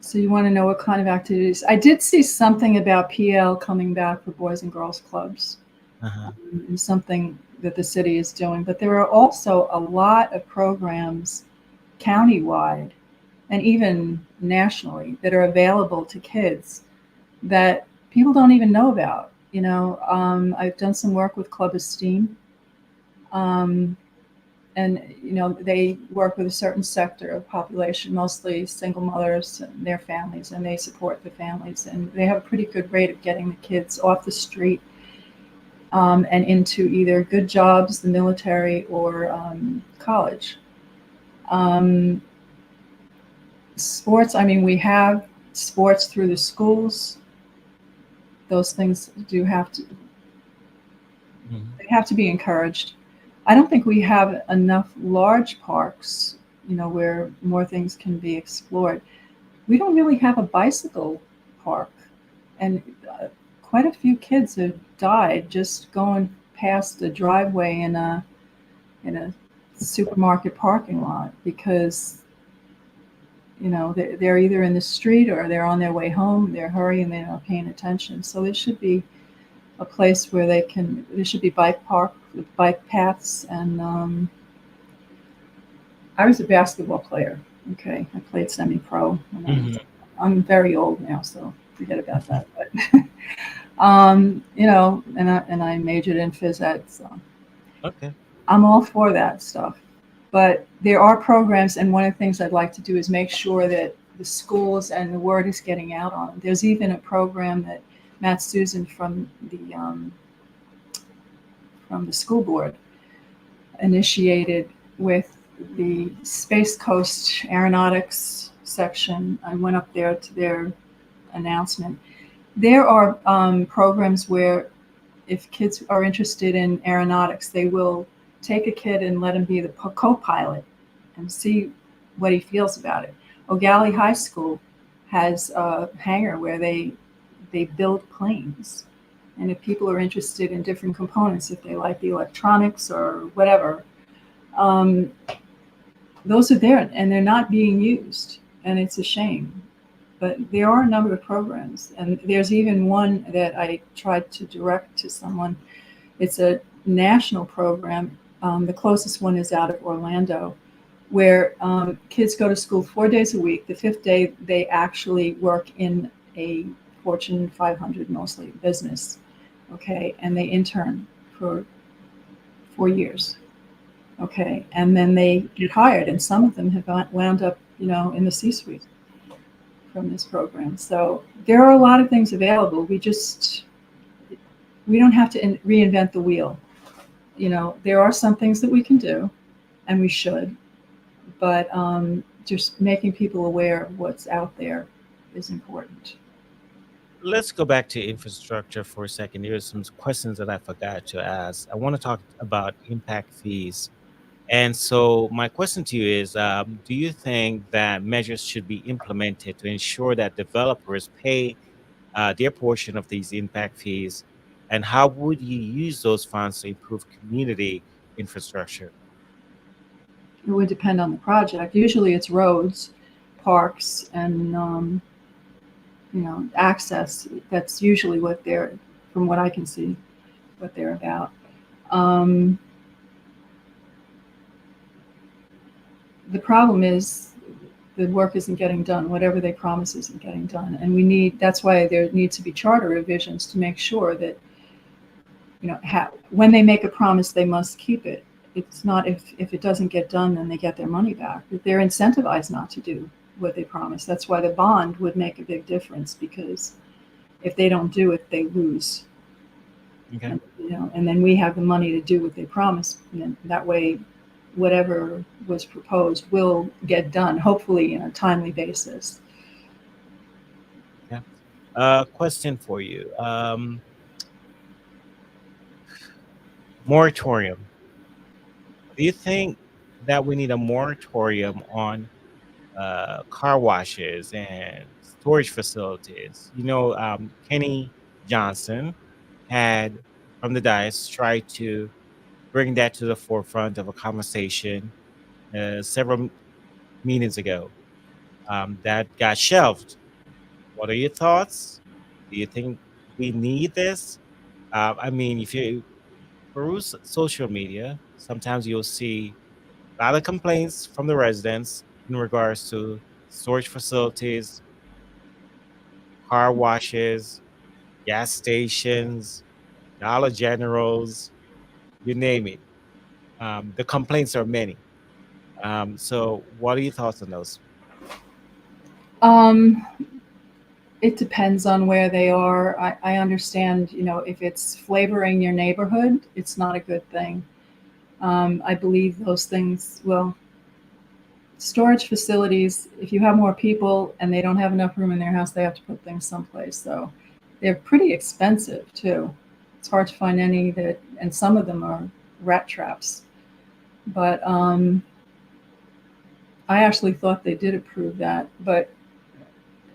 So you want to know what kind of activities? I did see something about PL coming back for Boys and Girls Clubs. Uh-huh. And something that the city is doing, but there are also a lot of programs countywide and even nationally that are available to kids that people don't even know about. I've done some work with Club Esteem, and they work with a certain sector of population, mostly single mothers and their families, and they support the families, and they have a pretty good rate of getting the kids off the street and into either good jobs, the military, or college. Sports, we have sports through the schools. Those things do have to, they have to be encouraged. I don't think we have enough large parks, where more things can be explored. We don't really have a bicycle park, and quite a few kids have died just going past the driveway in a supermarket parking lot because they're either in the street or they're on their way home, they're hurrying, they're not paying attention. So there should be a place where there should be bike park with bike paths. And I was a basketball player. Okay, I played semi-pro. And I'm very old now, so forget about that. But and I majored in phys ed, so Okay. I'm all for that stuff. But there are programs, and one of the things I'd like to do is make sure that the schools and the word is getting out on them. There's even a program that Matt Susan from the school board initiated with the Space Coast Aeronautics section. I went up there to their announcement. There are programs where if kids are interested in aeronautics, they will take a kid and let him be the co-pilot and see what he feels about it. O'Galley High School has a hangar where they build planes. And if people are interested in different components, if they like the electronics or whatever, those are there and they're not being used. And it's a shame. But there are a number of programs. And there's even one that I tried to direct to someone. It's a national program. The closest one is out of Orlando, where kids go to school 4 days a week. The fifth day, they actually work in a Fortune 500 mostly business, okay? And they intern for 4 years, okay? And then they get hired, and some of them have wound up, in the C-suite from this program. So there are a lot of things available. We don't have to reinvent the wheel. There are some things that we can do, and we should, but just making people aware of what's out there is important. Let's go back to infrastructure for a second. There's some questions that I forgot to ask. I want to talk about impact fees. And so my question to you is, do you think that measures should be implemented to ensure that developers pay their portion of these impact fees? And how would you use those funds to improve community infrastructure? It would depend on the project. Usually it's roads, parks, and access. That's usually what from what I can see, what they're about. The problem is the work isn't getting done. Whatever they promise isn't getting done. And that's why there needs to be charter revisions to make sure that, when they make a promise, they must keep it. It's not if it doesn't get done, then they get their money back. But they're incentivized not to do what they promise. That's why the bond would make a big difference, because if they don't do it, they lose. Okay. And then we have the money to do what they promise. And then that way, whatever was proposed will get done, hopefully in a timely basis. Yeah. Question for you. Moratorium. Do you think that we need a moratorium on car washes and storage facilities? Kenny Johnson had, from the dais, tried to bring that to the forefront of a conversation several meetings ago. That got shelved. What are your thoughts? Do you think we need this? If you peruse social media, sometimes you'll see a lot of complaints from the residents in regards to storage facilities, car washes, gas stations, Dollar Generals, you name it. The complaints are many. So what are your thoughts on those? It depends on where they are. I understand, if it's flavoring your neighborhood, it's not a good thing. I believe those things, storage facilities, if you have more people and they don't have enough room in their house, they have to put things someplace. So they're pretty expensive too. It's hard to find any and some of them are rat traps. But I actually thought they did approve that, but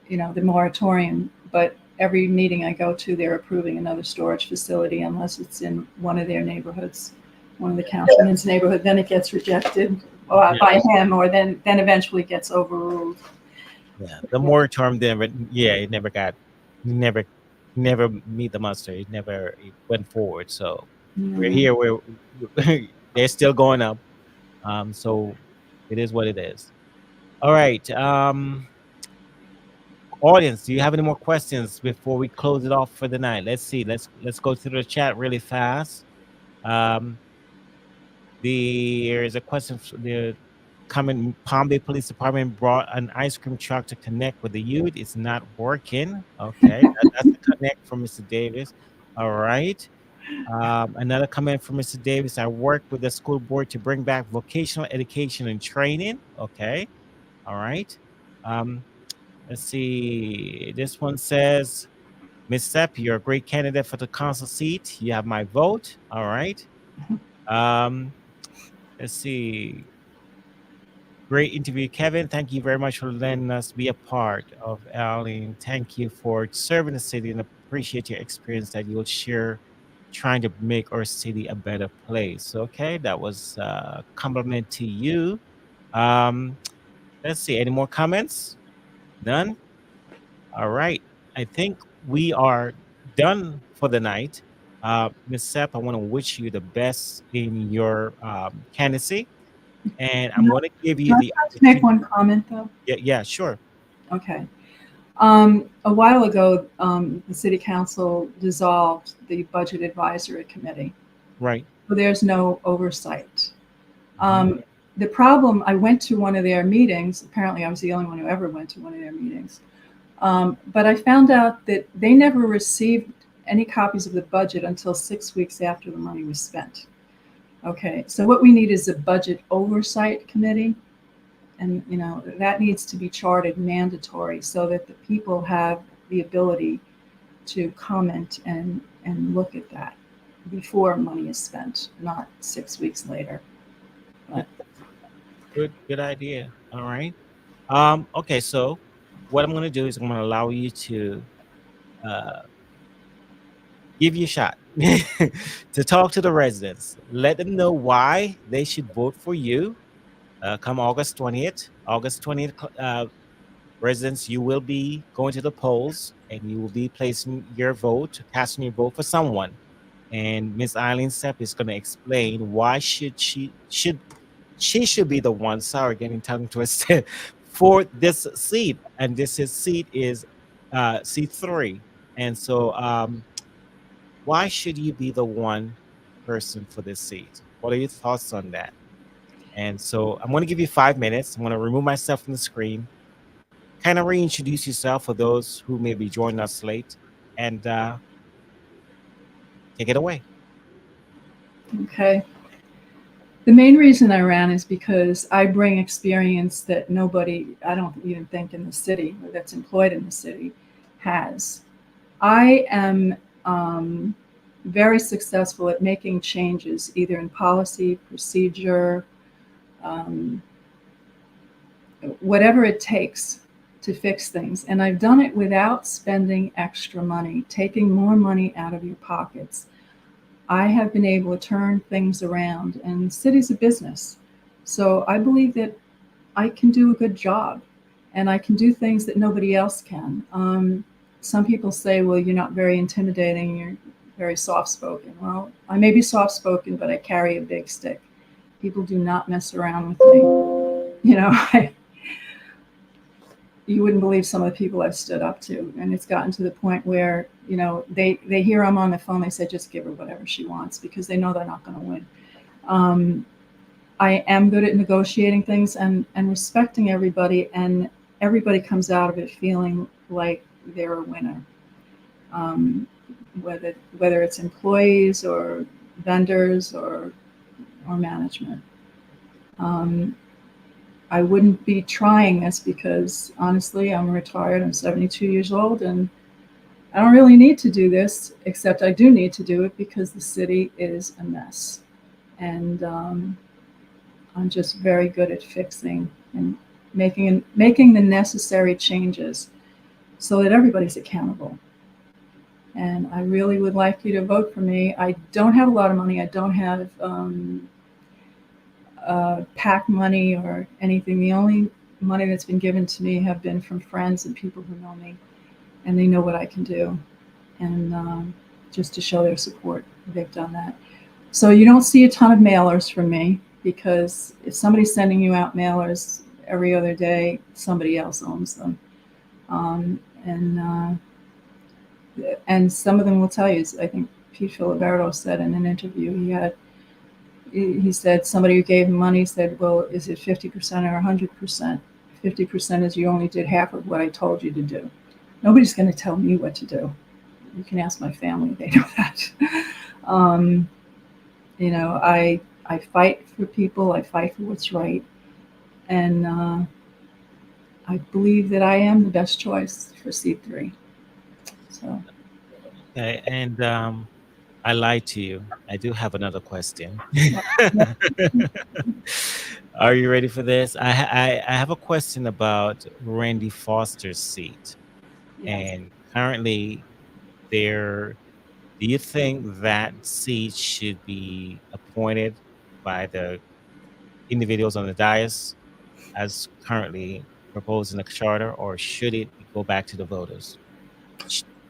the moratorium, but every meeting I go to, they're approving another storage facility unless it's in one of their neighborhoods, one of the councilman's neighborhood. Then it gets rejected by him, or then eventually gets overruled. Yeah, the moratorium it never never meet the muster. It never went forward. So we're Yeah. here. They're still going up. So it is what it is. All right. Audience, do you have any more questions before we close it off for the night? Let's see. Let's go through the chat really fast. Um, There is a question. The comment: Palm Bay Police Department brought an ice cream truck to connect with the youth. It's not working. Okay, that's the connect from Mr. Davis. All right. Another comment from Mr. Davis: I work with the school board to bring back vocational education and training. Okay. All right. Um, let's see. This one says, Miss Sepp, you're a great candidate for the council seat. You have my vote. All right. Um, let's see. Great interview, Kevin. Thank you very much for letting us be a part of Eileen. Thank you for serving the city and appreciate your experience that you'll share trying to make our city a better place. Okay, that was a compliment to you. Um, let's see, any more comments? None? All right. I think we are done for the night. Ms. Sepp, I want to wish you the best in your candidacy. And I'm going to give you Can the I just make one comment though? Yeah, sure. Okay. A while ago, the city council dissolved the budget advisory committee. Right. So there's no oversight. The problem, I went to one of their meetings. Apparently I was the only one who ever went to one of their meetings. But I found out that they never received any copies of the budget until 6 weeks after the money was spent. Okay, so what we need is a budget oversight committee. And, you know, that needs to be charted mandatory so that the people have the ability to comment and look at that before money is spent, not 6 weeks later. But Good idea. All right. Okay, so what I'm going to do is I'm going to allow you to give you a shot to talk to the residents. Let them know why they should vote for you. Come August 20th. August 20th, residents, you will be going to the polls and you will be placing your vote, casting your vote for someone. And Miss Eileen Sepp is going to explain why she should be the one. Sorry, getting tongue twisted for this seat, and seat is seat 3. And so, why should you be the one person for this seat? What are your thoughts on that? And so, I'm going to give you 5 minutes. I'm going to remove myself from the screen. Kind of reintroduce yourself for those who may be joining us late, and take it away. okay. The main reason I ran is because I bring experience that nobody, I don't even think in the city, or that's employed in the city, has. I am very successful at making changes, either in policy, procedure, whatever it takes to fix things. And I've done it without spending extra money, taking more money out of your pockets. I have been able to turn things around, and the city's a business. So I believe that I can do a good job, and I can do things that nobody else can. Some people say, well, you're not very intimidating, you're very soft-spoken. Well, I may be soft-spoken, but I carry a big stick. People do not mess around with me. You know, you wouldn't believe some of the people I've stood up to. And it's gotten to the point where, you know, they hear I'm on the phone, they say, just give her whatever she wants, because they know they're not going to win. I am good at negotiating things and respecting everybody, and everybody comes out of it feeling like they're a winner. Whether it's employees or vendors or management. I wouldn't be trying this because, honestly, I'm retired. I'm 72 years old, and I don't really need to do this, except I do need to do it because the city is a mess. And I'm just very good at fixing and making the necessary changes so that everybody's accountable. And I really would like you to vote for me. I don't have a lot of money. I don't have PAC money or anything. The only money that's been given to me have been from friends and people who know me, and they know what I can do. and just to show their support, they've done that. So you don't see a ton of mailers from me, because if somebody's sending you out mailers every other day, somebody else owns them. And some of them will tell you, I think Pete Filiberto said in an interview, he said somebody who gave him money said, well, is it 50% or 100%? 50% is you only did half of what I told you to do. Nobody's going to tell me what to do. You can ask my family, they know that. I fight for people, I fight for what's right. And I believe that I am the best choice for C3. So. Okay, and I lied to you. I do have another question. Are you ready for this? I have a question about Randy Foster's seat. Yes. And currently, do you think that seat should be appointed by the individuals on the dais as currently proposed in the charter, or should it go back to the voters?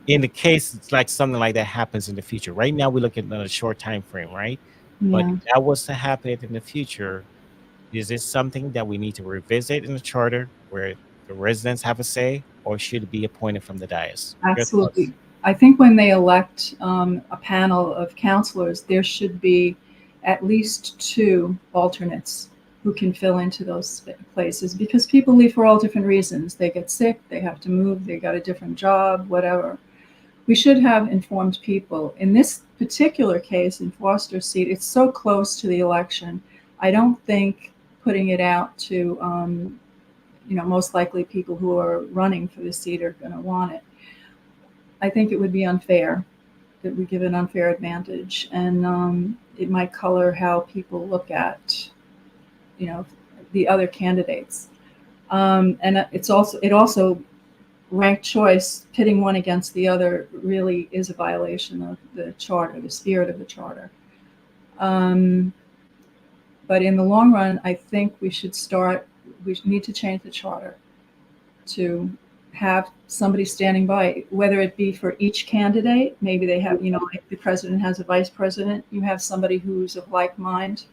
In the case it's like something like that happens in the future. Right now, we're looking at a short time frame, right? But Yeah. if that was to happen in the future, is this something that we need to revisit in the charter where the residents have a say, or should it be appointed from the dais? Your thoughts? Absolutely. I think when they elect a panel of counselors, there should be at least 2 alternates who can fill into those places, because people leave for all different reasons. They get sick, they have to move, they got a different job, whatever. We should have informed people. In this particular case, in Foster's seat, it's so close to the election. I don't think putting it out to, most likely people who are running for the seat are going to want it. I think it would be unfair, that we give an unfair advantage, and it might color how people look at, the other candidates. And it also ranked choice, pitting one against the other, really is a violation of the charter, the spirit of the charter. But in the long run, I think we need to change the charter to have somebody standing by, whether it be for each candidate. Maybe they have, like the president has a vice president, you have somebody who's of like mind,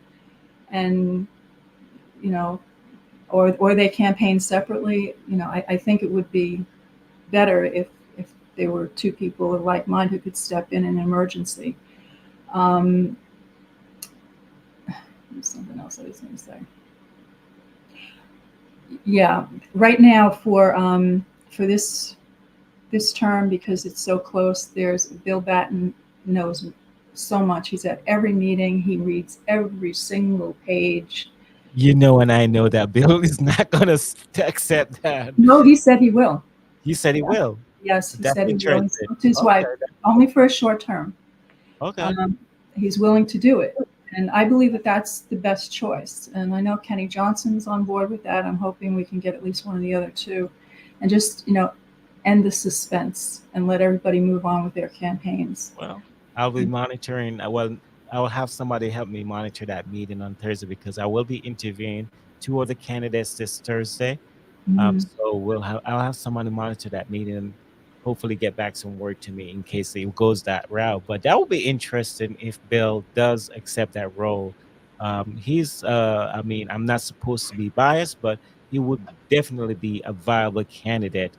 and, or they campaign separately. I think it would be better if there were 2 people of like mind who could step in an emergency. There's something else I was going to say. Yeah, right now for this term, because it's so close, there's Bill Batten knows so much. He's at every meeting. He reads every single page. And I know that Bill is not going to accept that. No, he said he will. He said he will. Yes, he That's said he will. He interesting. spoke to his wife, only for a short term. Okay. He's willing to do it. And I believe that that's the best choice. And I know Kenny Johnson's on board with that. I'm hoping we can get at least one of the other 2, and just, end the suspense and let everybody move on with their campaigns. Well, I'll be monitoring. Well, I will have somebody help me monitor that meeting on Thursday, because I will be interviewing 2 other candidates this Thursday. So I'll have someone to monitor that meeting and hopefully get back some word to me in case it goes that route. But that will be interesting if Bill does accept that role. I'm not supposed to be biased, but he would definitely be a viable candidate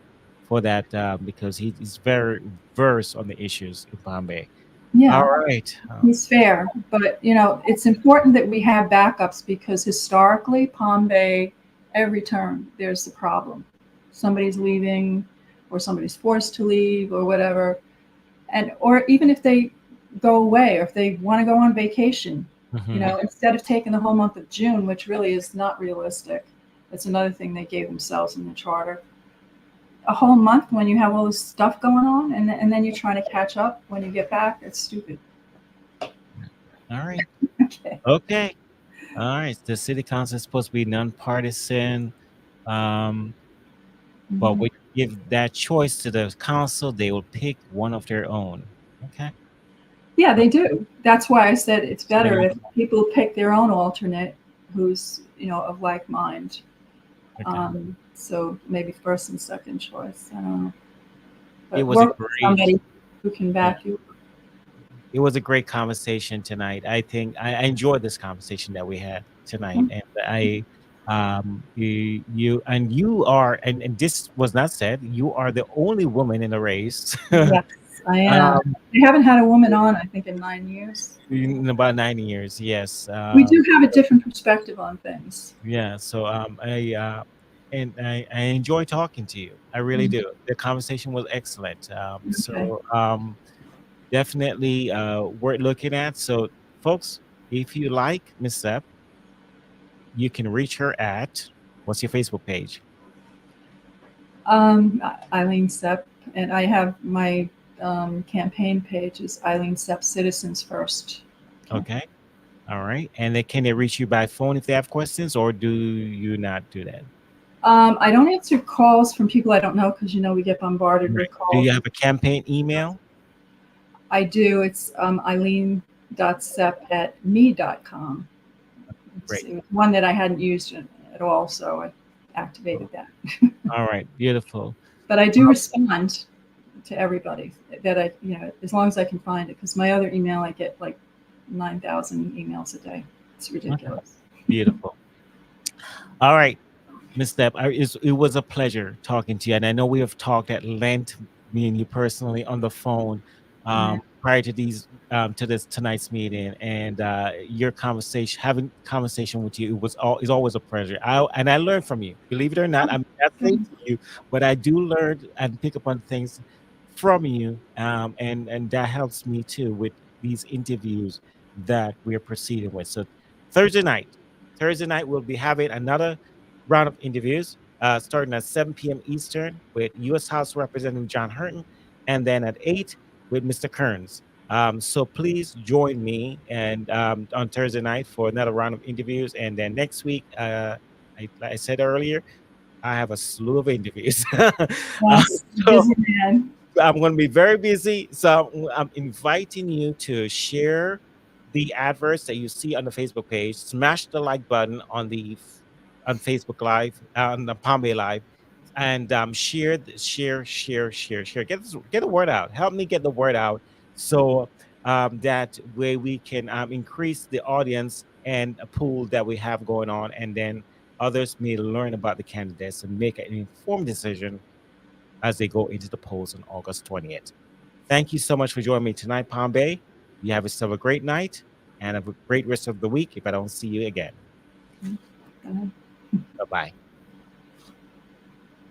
for that, because he's very versed on the issues in Bombay. Yeah. All right. He's fair, but it's important that we have backups, because historically, Palm Bay, every term there's a problem. Somebody's leaving, or somebody's forced to leave, or whatever, or even if they go away, or if they want to go on vacation, instead of taking the whole month of June, which really is not realistic. That's another thing they gave themselves in the charter. A whole month when you have all this stuff going on, and then you're trying to catch up when you get back. It's stupid. All right. Okay. Okay. All right. The city council is supposed to be nonpartisan. But we give that choice to the council. They will pick one of their own. Okay. Yeah, they do. That's why I said it's better if people pick their own alternate who's, of like mind. Okay. So maybe first and second choice. I don't know. But It was a great. who can back you. It was a great conversation tonight. I think I enjoyed this conversation that we had tonight, and you are, and this was not said. You are the only woman in the race. Yes, I am. um, We haven't had a woman on, I think, in 9 years. in about 9 years, yes. We do have a different perspective on things. Yeah. So I enjoy talking to you. I really do. The conversation was excellent. Okay. Definitely worth looking at. So, folks, if you like Miss Sepp, you can reach her at, what's your Facebook page? Eileen Sepp, and I have my campaign page is Eileen Sepp Citizens First. Okay. All right. And then can they reach you by phone if they have questions, or do you not do that? I don't answer calls from people I don't know because we get bombarded with calls. Do you have a campaign email? I do. It's eileen.sepp@me.com. It's one that I hadn't used at all, so I activated that. All right, beautiful. But I do respond to everybody that as long as I can find it, because my other email, I get like 9,000 emails a day. It's ridiculous. Beautiful. All right, Ms. Sepp, it was a pleasure talking to you, and I know we have talked at length, me and you personally, on the phone prior to this tonight's meeting, and your having conversation with you is always a pleasure. I learn from you. Believe it or not, I'm not saying to you, but I do learn and pick up on things from you, and that helps me too with these interviews that we're proceeding with. So Thursday night we'll be having another round of interviews starting at 7 p.m. Eastern with U.S. House Representative John Hurton, and then at 8 with Mr. Kearns. So please join me and on Thursday night for another round of interviews. And then next week, like I said earlier, I have a slew of interviews. Yes, busy man. I'm going to be very busy. So I'm inviting you to share the adverts that you see on the Facebook page. Smash the like button on Facebook Live, on the Palm Bay Live, and share. Get the word out. Help me get the word out, so that way we can increase the audience and a pool that we have going on, and then others may learn about the candidates and make an informed decision as they go into the polls on August 20th. Thank you so much for joining me tonight, Palm Bay. You have yourself a great night and a great rest of the week if I don't see you again. Bye. Bye-bye.